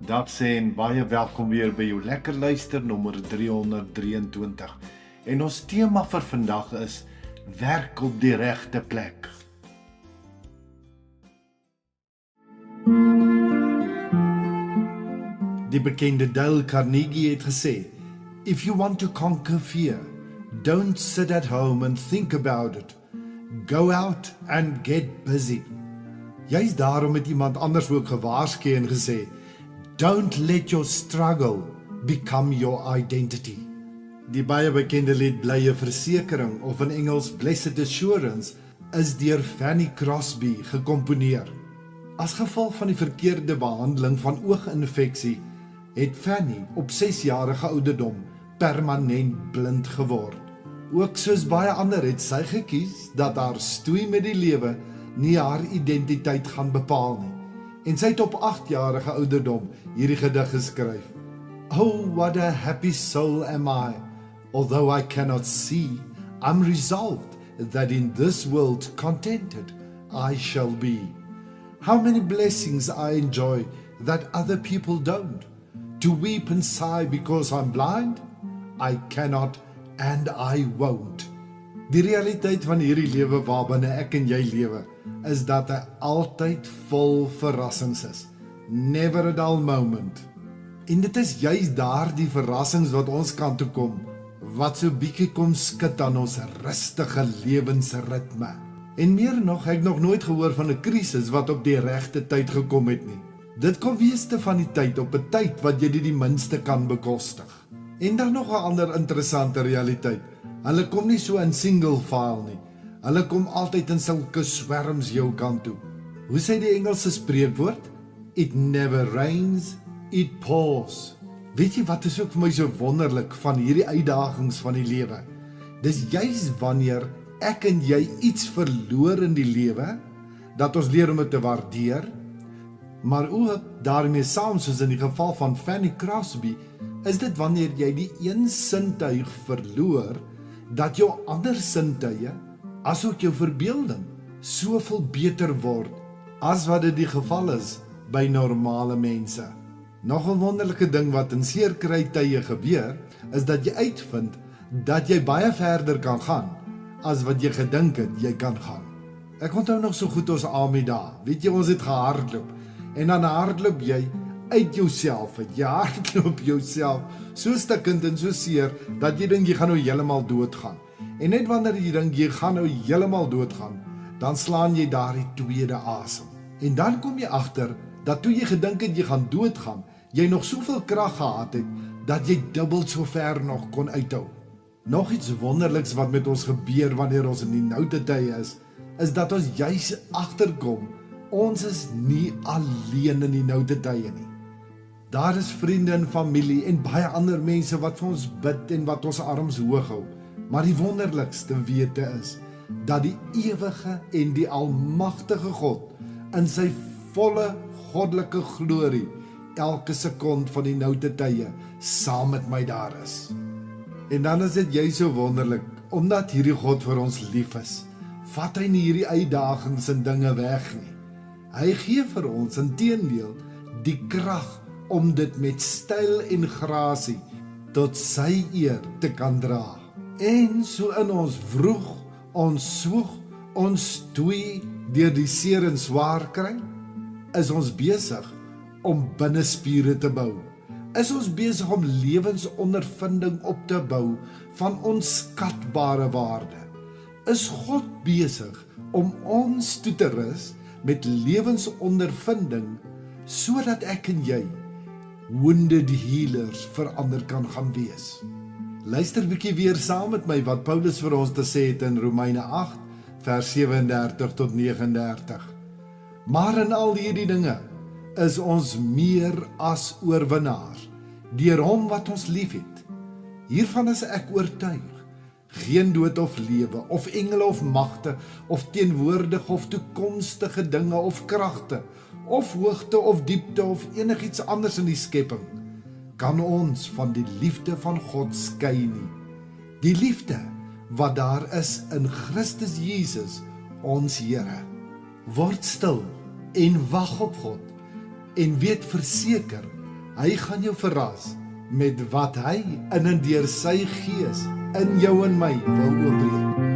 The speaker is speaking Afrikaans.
Dag sê en baie welkom weer by jou lekker luister nommer 323. En ons tema vir vandag is werk op die regte plek. Die bekende Dale Carnegie het gesê, "If you want to conquer fear, don't sit at home and think about it. Go out and get busy." Jy's daarom met iemand anders ook gewaarsku en gesê, "Don't let your struggle become your identity." Die baie bekende lied Blye Versekering, of in Engels Blessed Assurance, is deur Fanny Crosby gekomponeer. As gevolg van die verkeerde behandeling van ooginfeksie, het Fanny op 6-jarige ouderdom permanent blind geword. Ook soos baie ander het sy gekies dat haar stoei met die lewe nie haar identiteit gaan bepaal nie. En sy het op 8-jarige ouderdom hierdie gedig geskryf. "Oh, what a happy soul am I, although I cannot see, I'm resolved that in this world contented I shall be. How many blessings I enjoy that other people don't. To weep and sigh because I'm blind, I cannot and I won't." Die realiteit van hierdie lewe waarbinne ek en jy lewe, is dat hy altyd vol verrassings is. Never a dull moment. En dit is juist daardie verrassings wat ons kant toe kom, wat so bietjie kom skud aan ons rustige lewensritme. En meer nog, ek nog nooit gehoor van 'n krisis wat op die regte tyd gekom het nie. Dit kom meeste van die tyd op 'n tyd wat jy dit die minste kan bekostig. En dan nog 'n ander interessante realiteit. Hulle kom nie so in single file nie. Hulle kom altyd in sulke swerms jou kant toe. Hoe sê die Engelse spreekwoord? It never rains, it pours. Weet jy wat is ook vir my so wonderlik van hierdie uitdagings van die lewe? Dis juis wanneer ek en jy iets verloor in die lewe, dat ons leer om dit te waardeer, maar ook daarmee saam, soos in die geval van Fanny Crosby, is dit wanneer jy die een sintuig verloor, dat jou ander sintuie, asook jou verbeelding, soveel beter word, as wat dit die geval is by normale mense. Nog 'n wonderlike ding wat in seerkry tye gebeur, is dat jy uitvind, dat jy baie verder kan gaan, as wat jy gedink het jy kan gaan. Ek onthou nog so goed ons Amida, weet jy, ons het gehardloop, en dan hardloop jy uit jouself, jy hardloop jouself, so stikkend en so seer, dat jy dink jy gaan nou heeltemal doodgaan. En net wanneer jy dink jy gaan nou heeltemal doodgaan, dan slaan jy daar die tweede asem. En dan kom jy agter, dat toe jy gedink het jy gaan doodgaan, jy nog soveel krag gehad het, dat jy dubbel so ver nog kon uithou. Nog iets wonderliks wat met ons gebeur wanneer ons in die noute tye is dat ons juis agterkom, ons is nie alleen in die noute tye nie. Daar is vriende en familie en baie ander mense wat vir ons bid en wat ons arms hoog hou. Maar die wonderlikste wete is, dat die ewige en die almagtige God in sy volle goddelike glorie elke sekond van die noute tye saam met my daar is. En dan is dit jy so wonderlik, omdat hierdie God vir ons lief is, vat hy nie hierdie uitdagings en dinge weg nie. Hy gee vir ons inteendeel die krag om dit met styl en grasie tot sy eer te kan dra. En so in ons vroeg, ons swoeg, ons toei deur die seer en swaar kry, is ons besig om binnespiere te bou. Is ons besig om lewensondervinding op te bou van onskatbare waarde. Is God besig om ons toe te rus met lewensondervinding, sodat ek en jy wounded healers vir ander kan gaan wees. Luister bietjie weer saam met my wat Paulus vir ons te sê het in Romeine 8, vers 37 tot 39. Maar in al hierdie dinge is ons meer as oorwinnaars, deur hom wat ons liefhet. Hiervan is ek oortuig. Geen dood of lewe, of engele of magte, of teenwoordige of toekomstige dinge of kragte, of hoogte of diepte of enigiets anders in die skepping, kan ons van die liefde van God skei nie. Die liefde wat daar is in Christus Jesus, ons Here. Word stil en wag op God, en weet verseker Hy gaan jou verras met wat hy in en deur sy gees in jou en my wil oopbreek.